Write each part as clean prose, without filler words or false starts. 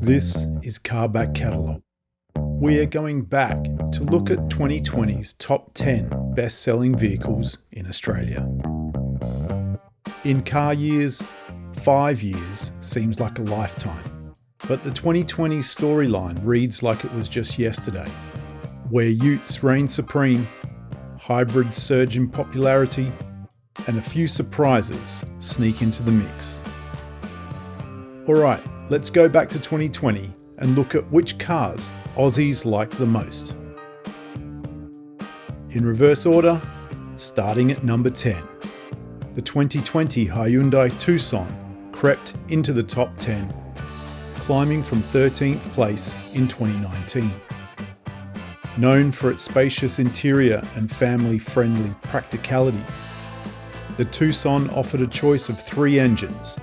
This is Carback Catalogue. We are going back to look at 2020's top 10 best-selling vehicles in Australia. In car years, 5 years seems like a lifetime, but the 2020 storyline reads like it was just yesterday, where Utes reign supreme, hybrids surge in popularity, and a few surprises sneak into the mix. Alright, let's go back to 2020 and look at which cars Aussies liked the most. In reverse order, starting at number 10. The 2020 Hyundai Tucson crept into the top 10, climbing from 13th place in 2019. Known for its spacious interior and family-friendly practicality, the Tucson offered a choice of 3 engines,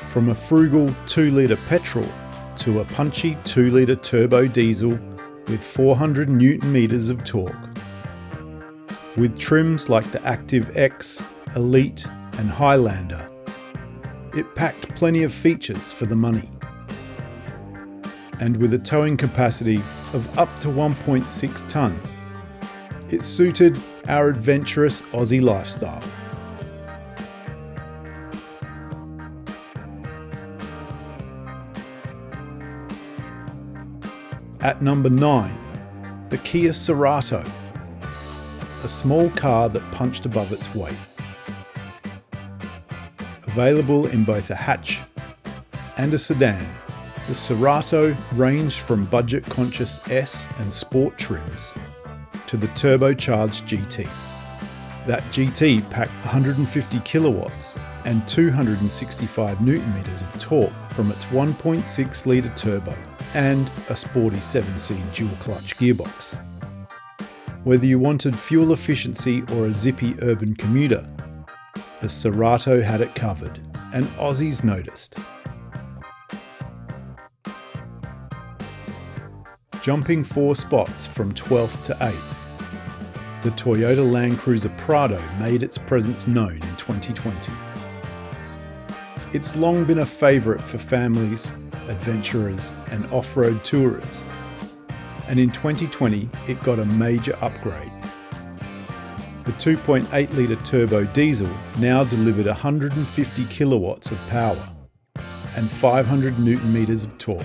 from a frugal 2-litre petrol to a punchy 2-litre turbo diesel with 400 Nm of torque. With trims like the Active X, Elite and Highlander, it packed plenty of features for the money. And with a towing capacity of up to 1.6 tonne, it suited our adventurous Aussie lifestyle. At number 9, the Kia Cerato, a small car that punched above its weight. Available in both a hatch and a sedan, the Cerato ranged from budget-conscious S and Sport trims to the turbocharged GT. That GT packed 150 kilowatts and 265 Nm of torque from its 1.6 litre turbo and a sporty 7-seed dual-clutch gearbox. Whether you wanted fuel efficiency or a zippy urban commuter, the Cerato had it covered, and Aussies noticed. Jumping 4 spots from 12th to 8th, the Toyota Land Cruiser Prado made its presence known in 2020. It's long been a favourite for families, adventurers and off-road tourers, and in 2020 it got a major upgrade. The 2.8 litre turbo diesel now delivered 150 kilowatts of power and 500 Nm of torque,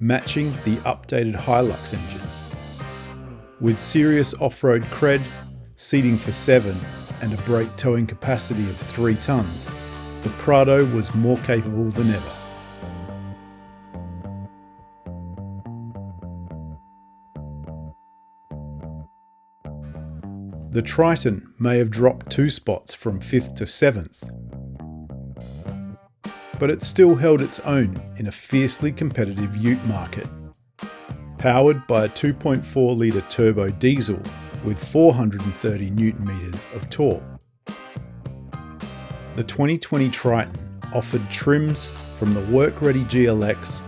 matching the updated Hilux engine. With serious off-road cred, seating for 7 and a brake towing capacity of 3 tonnes, the Prado was more capable than ever. The Triton may have dropped 2 spots from 5th to 7th, but it still held its own in a fiercely competitive ute market. Powered by a 2.4 litre turbo diesel with 430 Nm of torque, the 2020 Triton offered trims from the work-ready GLX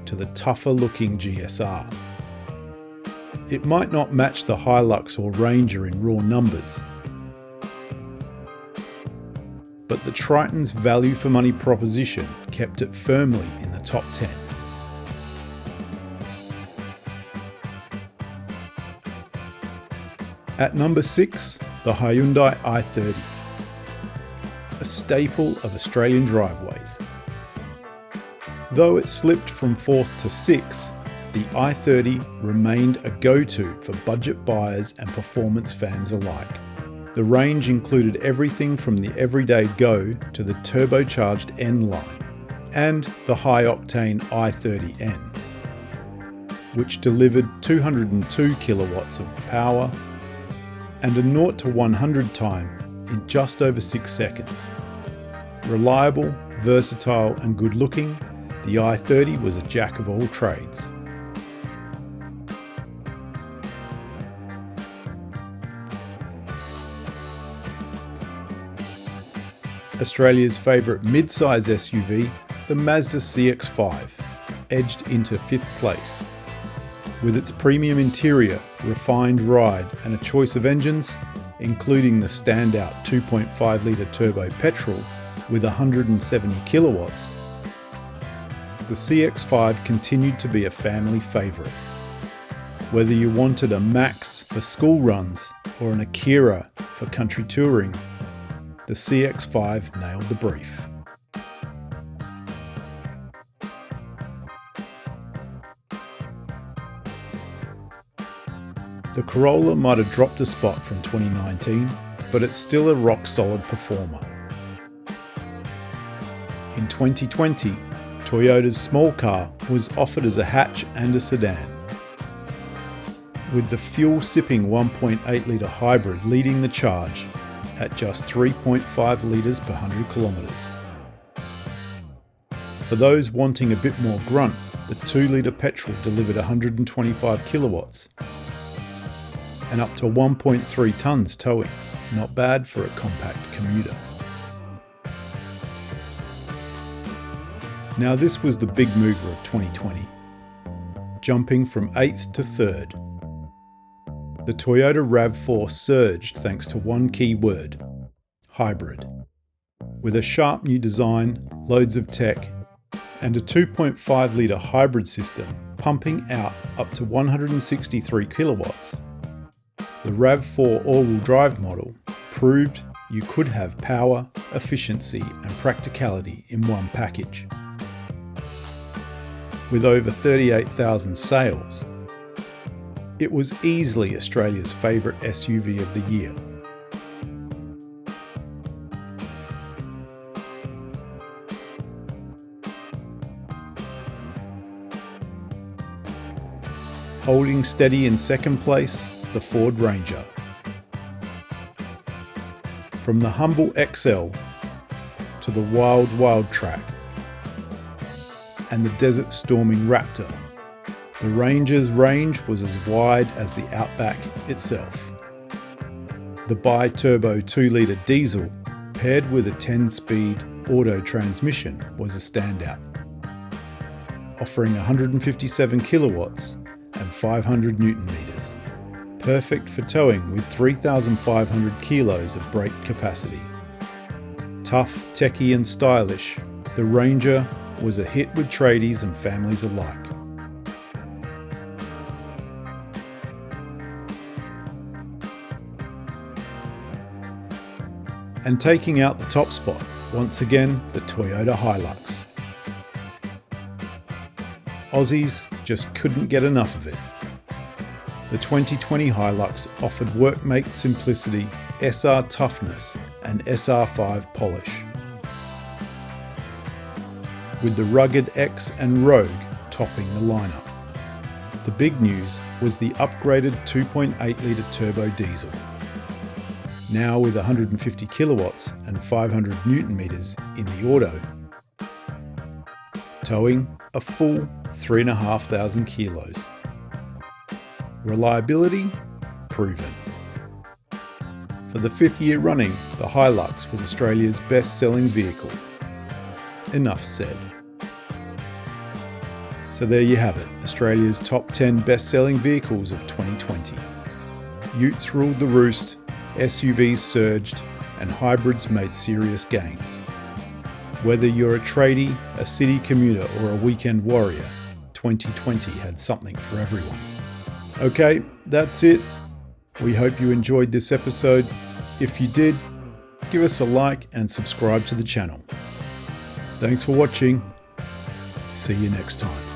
to the tougher-looking GSR. It might not match the Hilux or Ranger in raw numbers, but the Triton's value for money proposition kept it firmly in the top 10. At number 6, the Hyundai i30, a staple of Australian driveways. Though it slipped from 4th to 6th, the i30 remained a go-to for budget buyers and performance fans alike. The range included everything from the everyday Go to the turbocharged N line and the high-octane i30N, which delivered 202 kilowatts of power and a 0 to 100 time in just over 6 seconds. Reliable, versatile and good-looking, the i30 was a jack of all trades. Australia's favourite mid-size SUV, the Mazda CX-5, edged into 5th place. With its premium interior, refined ride and a choice of engines, including the standout 2.5 litre turbo petrol with 170 kilowatts, the CX-5 continued to be a family favourite. Whether you wanted a Max for school runs or an Akira for country touring, the CX-5 nailed the brief. The Corolla might have dropped a spot from 2019, but it's still a rock-solid performer. In 2020, Toyota's small car was offered as a hatch and a sedan, with the fuel-sipping 1.8 litre hybrid leading the charge at just 3.5 litres per 100 kilometres. For those wanting a bit more grunt, the 2 litre petrol delivered 125 kilowatts and up to 1.3 tonnes towing. Not bad for a compact commuter. Now this was the big mover of 2020, jumping from 8th to 3rd. The Toyota RAV4 surged thanks to one key word: hybrid. With a sharp new design, loads of tech, and a 2.5 litre hybrid system pumping out up to 163 kilowatts, the RAV4 all-wheel drive model proved you could have power, efficiency and practicality in one package. With over 38,000 sales, it was easily Australia's favourite SUV of the year. Holding steady in second place, the Ford Ranger. From the humble XL to the wild track and the desert storming Raptor, the Ranger's range was as wide as the Outback itself. The bi-turbo 2 litre diesel paired with a 10-speed auto transmission was a standout, offering 157 kilowatts and 500 newton meters. Perfect for towing with 3,500 kilos of brake capacity. Tough, techy and stylish, the Ranger was a hit with tradies and families alike. And taking out the top spot, once again, the Toyota Hilux. Aussies just couldn't get enough of it. The 2020 Hilux offered workmate simplicity, SR toughness and SR5 polish, with the rugged X and Rogue topping the lineup. The big news was the upgraded 2.8 litre turbo diesel, now with 150 kilowatts and 500 newton meters in the auto, towing a full 3,500 kilos. Reliability? Proven. For the 5th year running, the Hilux was Australia's best-selling vehicle. Enough said. So there you have it, Australia's top 10 best-selling vehicles of 2020. Utes ruled the roost, SUVs surged, and hybrids made serious gains. Whether you're a tradie, a city commuter, or a weekend warrior, 2020 had something for everyone. Okay, that's it. We hope you enjoyed this episode. If you did, give us a like and subscribe to the channel. Thanks for watching. See you next time.